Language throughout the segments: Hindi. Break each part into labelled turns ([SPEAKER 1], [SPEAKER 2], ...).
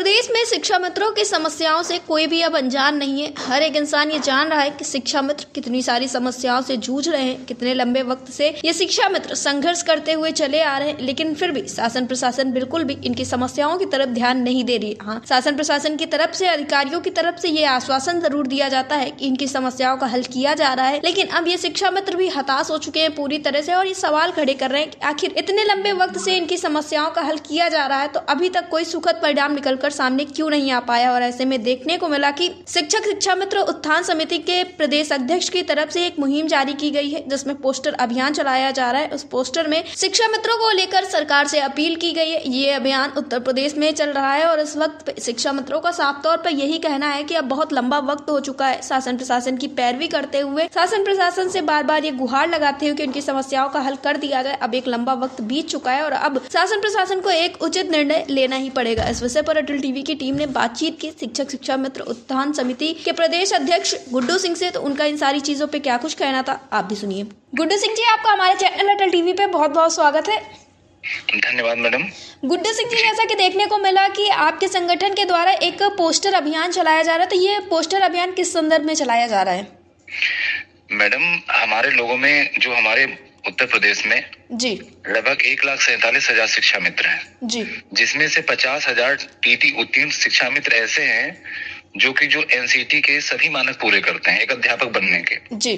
[SPEAKER 1] प्रदेश में शिक्षा मित्रों की समस्याओं से कोई भी अब अनजान नहीं है। हर एक इंसान ये जान रहा है कि शिक्षा मित्र कितनी सारी समस्याओं से जूझ रहे हैं। कितने लंबे वक्त से ये शिक्षा मित्र संघर्ष करते हुए चले आ रहे हैं, लेकिन फिर भी शासन प्रशासन बिल्कुल भी इनकी समस्याओं की तरफ ध्यान नहीं दे रही। हाँ, शासन प्रशासन की तरफ से, अधिकारियों की तरफ से ये आश्वासन जरूर दिया जाता है कि इनकी समस्याओं का हल किया जा रहा है, लेकिन अब ये शिक्षा मित्र भी हताश हो चुके हैं पूरी तरह से और ये सवाल खड़े कर रहे हैं कि आखिर इतने लंबे वक्त से इनकी समस्याओं का हल किया जा रहा है तो अभी तक कोई सुखद परिणाम निकलकर सामने क्यों नहीं आ पाया। और ऐसे में देखने को मिला कि शिक्षक शिक्षा मित्र उत्थान समिति के प्रदेश अध्यक्ष की तरफ से एक मुहिम जारी की गई है, जिसमें पोस्टर अभियान चलाया जा रहा है। उस पोस्टर में शिक्षा मित्रों को लेकर सरकार से अपील की गई है। ये अभियान उत्तर प्रदेश में चल रहा है और इस वक्त शिक्षा मित्रों का साफ तौर पर यही कहना है कि अब बहुत लंबा वक्त हो चुका है। शासन प्रशासन की पैरवी करते हुए, शासन प्रशासन से बार बार ये गुहार लगाते हुए कि उनकी समस्याओं का हल कर दिया जाए। अब एक लंबा वक्त बीत चुका है और अब शासन प्रशासन को एक उचित निर्णय लेना ही पड़ेगा। इस विषय पर अटल टीवी की टीम ने बातचीत की शिक्षक शिक्षा मित्र उत्थान समिति के प्रदेश अध्यक्ष गुड्डू सिंह से, तो उनका इन सारी चीजों पे क्या कुछ कहना था आप भी सुनिए। गुड्डू सिंह जी, आपका हमारे चैनल अटल टीवी पे बहुत बहुत स्वागत है।
[SPEAKER 2] धन्यवाद मैडम।
[SPEAKER 1] गुड्डू सिंह जी, जैसा कि देखने को मिला कि आपके संगठन के द्वारा एक पोस्टर अभियान चलाया जा रहा है, तो ये पोस्टर अभियान किस संदर्भ में चलाया जा रहा है?
[SPEAKER 2] मैडम, हमारे लोगों में जो हमारे उत्तर प्रदेश में
[SPEAKER 1] जी
[SPEAKER 2] लगभग 1,47,000 शिक्षा मित्र हैं
[SPEAKER 1] जी,
[SPEAKER 2] जिसमें से 50,000 टीटी उत्तीर्ण शिक्षा मित्र ऐसे हैं जो एनसीटी के सभी मानक पूरे करते हैं एक अध्यापक बनने के
[SPEAKER 1] जी।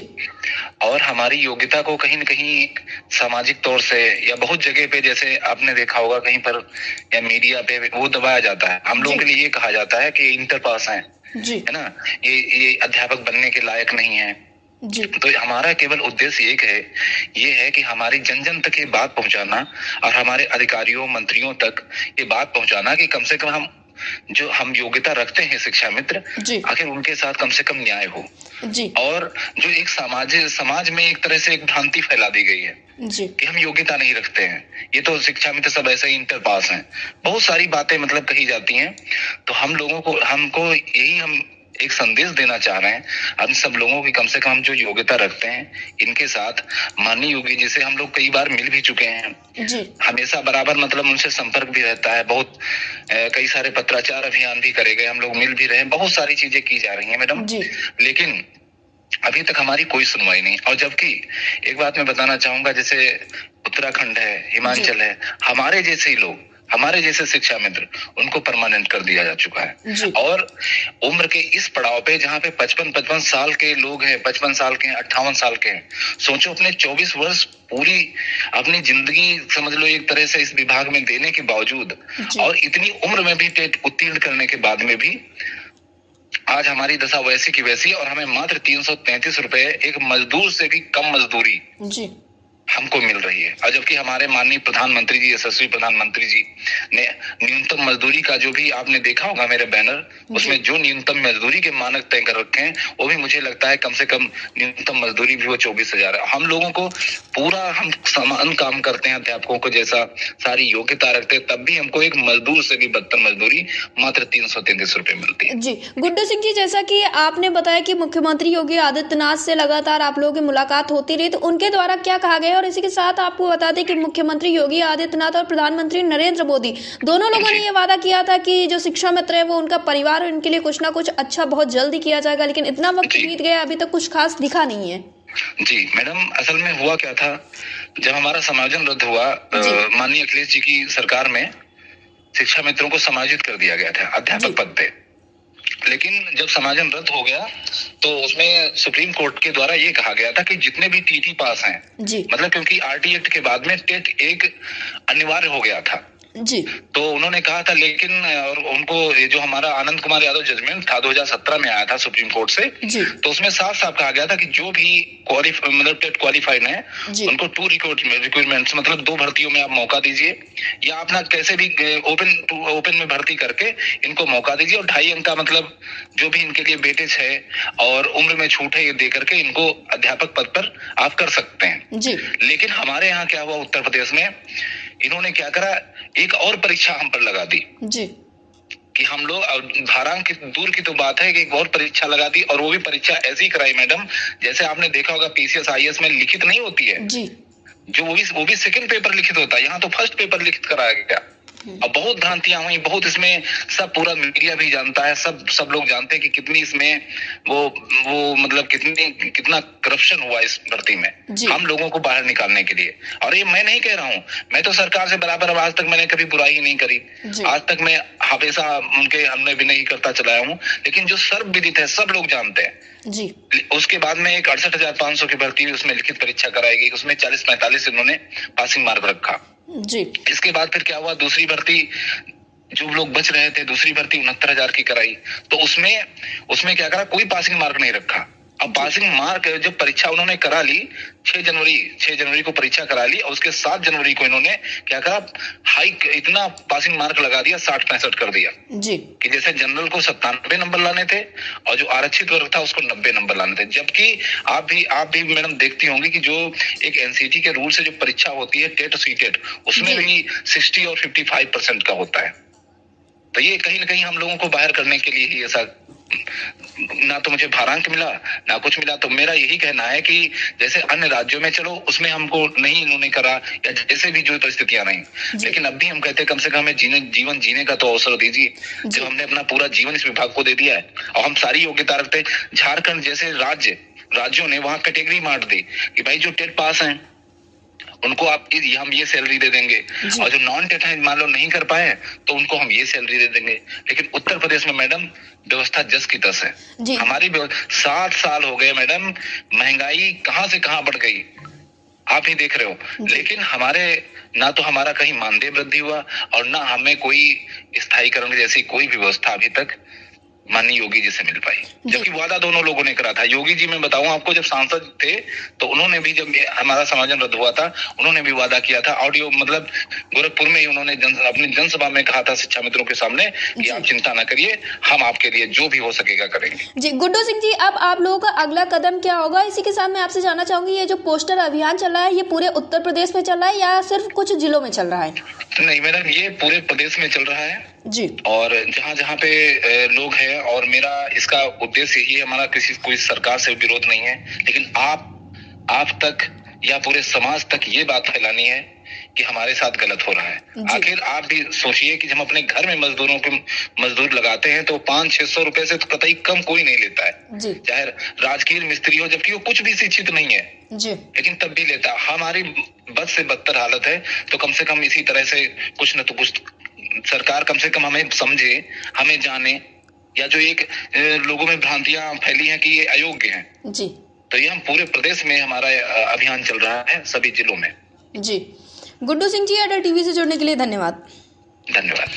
[SPEAKER 2] और हमारी योग्यता को कहीं न कहीं सामाजिक तौर से या बहुत जगह पे, जैसे आपने देखा होगा कहीं पर या मीडिया पे वो दबाया जाता है। हम लोगों के लिए ये कहा जाता है कि इंटर पास हैं, है ना, ये अध्यापक बनने के लायक नहीं है
[SPEAKER 1] जी।
[SPEAKER 2] तो हमारा केवल उद्देश्य ये है कि हमारी जन जन तक ये बात पहुंचाना और हमारे अधिकारियों मंत्रियों तक ये बात पहुंचाना कि कम से कम हम योग्यता रखते हैं शिक्षा मित्र, आखिर उनके साथ कम से कम न्याय हो
[SPEAKER 1] जी।
[SPEAKER 2] और जो एक समाज में एक तरह से एक भ्रांति फैला दी गई है
[SPEAKER 1] जी
[SPEAKER 2] कि हम योग्यता नहीं रखते हैं, ये तो शिक्षा मित्र सब ऐसे ही इंटर पास हैं, बहुत सारी बातें मतलब कही जाती हैं। तो हमको यही एक संदेश देना चाह रहे हैं हम सब लोगों की, कम से कम जो योग्यता रखते हैं इनके साथ माननीय योगी जी से हम लोग कई बार मिल भी चुके हैं जी। हमेशा बराबर मतलब उनसे संपर्क भी रहता है, बहुत कई सारे पत्राचार अभियान भी करे गए, हम लोग मिल भी रहे हैं, बहुत सारी चीजें की जा रही है मैडम, लेकिन अभी तक हमारी कोई सुनवाई नहीं। और जबकि एक बात मैं बताना चाहूंगा, जैसे उत्तराखंड है, हिमाचल है, हमारे जैसे ही लोग, हमारे जैसे शिक्षा मित्र, उनको परमानेंट कर दिया जा चुका है। और उम्र के इस पड़ाव पे जहाँ पे 55 साल के लोग हैं, 55 साल के हैं, 58 साल के हैं, सोचो अपने 24 वर्ष पूरी अपनी जिंदगी समझ लो एक तरह से इस विभाग में देने के बावजूद और इतनी उम्र में भी टेट उत्तीर्ण करने के बाद में भी आज हमारी दशा वैसी की वैसी, और हमें मात्र 333 रुपए एक मजदूर से भी कम मजदूरी हमको मिल रही है। और जबकि हमारे माननीय प्रधानमंत्री जी, यशस्वी प्रधानमंत्री जी ने न्यूनतम मजदूरी का, जो भी आपने देखा होगा मेरे बैनर, उसमें जो न्यूनतम मजदूरी के मानक तय कर रखे हैं वो भी मुझे लगता है कम से कम न्यूनतम मजदूरी भी वो 24,000 है। हम लोगों को पूरा हम समान काम करते हैं, अध्यापकों को जैसा सारी योग्यता रखते हैं, तब भी हमको एक मजदूर से भी बदतर मजदूरी मात्र 333 रुपए मिलती है।
[SPEAKER 1] जी गुड्डू सिंह जी, जैसा कि आपने बताया कि मुख्यमंत्री योगी आदित्यनाथ से लगातार आप लोगों की मुलाकात होती रही, तो उनके द्वारा क्या कहा गया? और इसी के साथ आपको बता दें कि मुख्यमंत्री योगी आदित्यनाथ और प्रधानमंत्री नरेंद्र मोदी दोनों लोगों ने ये वादा किया था कि जो शिक्षा मित्र है वो उनका परिवार और उनके लिए कुछ ना कुछ अच्छा बहुत जल्दी किया जाएगा, लेकिन इतना वक्त बीत गया, अभी तक कुछ खास दिखा नहीं है।
[SPEAKER 2] जी मैडम, असल में हुआ क्या था, जब हमारा समायोजन रद्द हुआ माननीय अखिलेश जी की सरकार में, शिक्षा मित्रों को समायोजित कर दिया गया था अध्यापक पद पे, लेकिन जब समायोजन रद्द हो गया तो उसमें सुप्रीम कोर्ट के द्वारा ये कहा गया था कि जितने भी टीटी पास हैं, मतलब क्योंकि आरटी एक्ट के बाद में टेट एक अनिवार्य हो गया था जी, तो उन्होंने कहा था, लेकिन और उनको जो हमारा आनंद कुमार यादव जजमेंट था 2017 में आया था सुप्रीम कोर्ट से, तो उसमें साफ साफ कहा गया था कि जो भी मतलब टेट क्वालिफाइड है उनको 2 रिक्रूटमेंट्स मतलब 2 भर्तियों में आप मौका दीजिए, या अपना कैसे भी ओपन में भर्ती करके इनको मौका दीजिए, और 2.5 अंक का मतलब जो भी इनके लिए वेटेज है और उम्र में छूट है ये दे करके इनको अध्यापक पद पर आप कर सकते हैं जी। लेकिन हमारे यहाँ क्या हुआ, उत्तर प्रदेश में इन्होंने क्या करा, एक और परीक्षा हम पर लगा दी जी, कि हम लोग भारांक दूर की तो बात है कि एक और परीक्षा लगा दी, और वो भी परीक्षा ऐसी कराई मैडम, जैसे आपने देखा होगा पीसीएस आईएएस में लिखित नहीं होती है जी, जो वो भी सेकंड पेपर लिखित होता है, यहाँ तो फर्स्ट पेपर लिखित कराया गया। और बहुत भ्रांतियां हुई, बहुत इसमें सब पूरा मीडिया भी जानता है, सब लोग जानते हैं कि कितनी इसमें वो मतलब कितना करप्शन हुआ इस भर्ती में हम लोगों को बाहर निकालने के लिए। और ये मैं नहीं कह रहा हूँ, मैं तो सरकार से बराबर आज तक मैंने कभी बुराई नहीं करी, आज तक मैं हमेशा हमने भी नहीं करता चलाया हूँ, लेकिन जो सर्वविदित है सब लोग जानते हैं
[SPEAKER 1] जी।
[SPEAKER 2] उसके बाद में एक 68,500 की भर्ती, उसमें लिखित परीक्षा कराई गई, उसमें 40-45 इन्होंने पासिंग मार्क रखा
[SPEAKER 1] जी।
[SPEAKER 2] इसके बाद फिर क्या हुआ, दूसरी भर्ती जो लोग बच रहे थे, दूसरी भर्ती 69,000 की कराई, तो उसमें क्या करा, कोई पासिंग मार्क नहीं रखा। अब पासिंग मार्क जब परीक्षा उन्होंने करा ली 6 जनवरी को परीक्षा करा ली, और उसके 7 जनवरी को इन्होंने क्या करा, हाई इतना पासिंग मार्क लगा दिया, 60-65 कर दिया
[SPEAKER 1] जी।
[SPEAKER 2] कि जैसे जनरल को 97 नंबर लाने थे और जो आरक्षित वर्ग था उसको 90 नंबर लाने थे। जबकि आप भी मैडम देखती होंगी कि जो एक एनसीटी के रूल से जो परीक्षा होती है टेट सीटेट, उसमें भी 60 और 55% का होता है। तो ये कहीं ना कहीं हम लोगों को बाहर करने के लिए ही ऐसा, ना तो मुझे भारांक मिला ना कुछ मिला। तो मेरा यही कहना है कि जैसे अन्य राज्यों में चलो उसमें हमको नहीं इन्होंने करा, या जैसे भी जो परिस्थितियां नहीं, लेकिन अब भी हम कहते हैं कम से कम हमें जीवन जीने का तो अवसर दीजिए। जब हमने अपना पूरा जीवन इस विभाग को दे दिया है और हम सारी योग्यता रखते हैं, झारखंड जैसे राज्यों ने वहां कैटेगरी बांट दी कि भाई जो टेट पास हैं उनको हम ये सैलरी दे देंगे, और जो नॉन टेट है मान लो नहीं कर पाए तो उनको हम ये सैलरी दे देंगे। लेकिन उत्तर प्रदेश में मैडम व्यवस्था जस की तस है। हमारी 7 साल हो गए मैडम, महंगाई कहां से कहां बढ़ गई आप ही देख रहे हो, लेकिन ना तो हमारा कहीं मानदेय वृद्धि हुआ और ना हमें कोई स्थायीकरण जैसी कोई भी व्यवस्था अभी तक माननीय योगी जी से मिल पाई, जबकि वादा दोनों लोगों ने करा था। योगी जी मैं बताऊं आपको, जब सांसद थे तो उन्होंने भी, जब हमारा समाजन रद्द हुआ था, उन्होंने भी वादा किया था। ऑडियो मतलब गोरखपुर में ही उन्होंने अपनी जनसभा में कहा था शिक्षा मित्रों के सामने कि आप चिंता न करिए, हम आपके लिए जो भी हो सकेगा करेंगे।
[SPEAKER 1] जी गुड्डू सिंह जी, अब आप लोगों का अगला कदम क्या होगा? इसी के साथ मैं आपसे जानना चाहूंगी, ये जो पोस्टर अभियान चल रहा है ये पूरे उत्तर प्रदेश में चल रहा है या सिर्फ कुछ जिलों में चल रहा है?
[SPEAKER 2] नहीं मैडम, ये पूरे प्रदेश में चल रहा है
[SPEAKER 1] जी।
[SPEAKER 2] और जहाँ पे लोग हैं, और मेरा इसका उद्देश्य यही है, हमारा कोई सरकार से विरोध नहीं है, लेकिन आप तक या पूरे समाज तक ये बात फैलानी है कि हमारे साथ गलत हो रहा है। आखिर आप भी सोचिए कि हम अपने घर में मजदूर लगाते हैं तो 500-600 रुपए से तो कतई कम कोई नहीं लेता है, चाहे राजकीय मिस्त्री हो, जबकि वो कुछ भी शिक्षित नहीं है जी, लेकिन तब भी लेता है। हमारी बद से बदतर हालत है, तो कम से कम इसी तरह से कुछ न तो कुछ सरकार कम से कम हमें समझे, हमें जाने, या जो एक लोगों में भ्रांतियां फैली हैं कि ये अयोग्य हैं जी, तो ये हम पूरे प्रदेश में हमारा अभियान चल रहा है, सभी जिलों में जी।
[SPEAKER 1] गुड्डू सिंह जी, अडर टीवी से जुड़ने के लिए धन्यवाद।
[SPEAKER 2] धन्यवाद।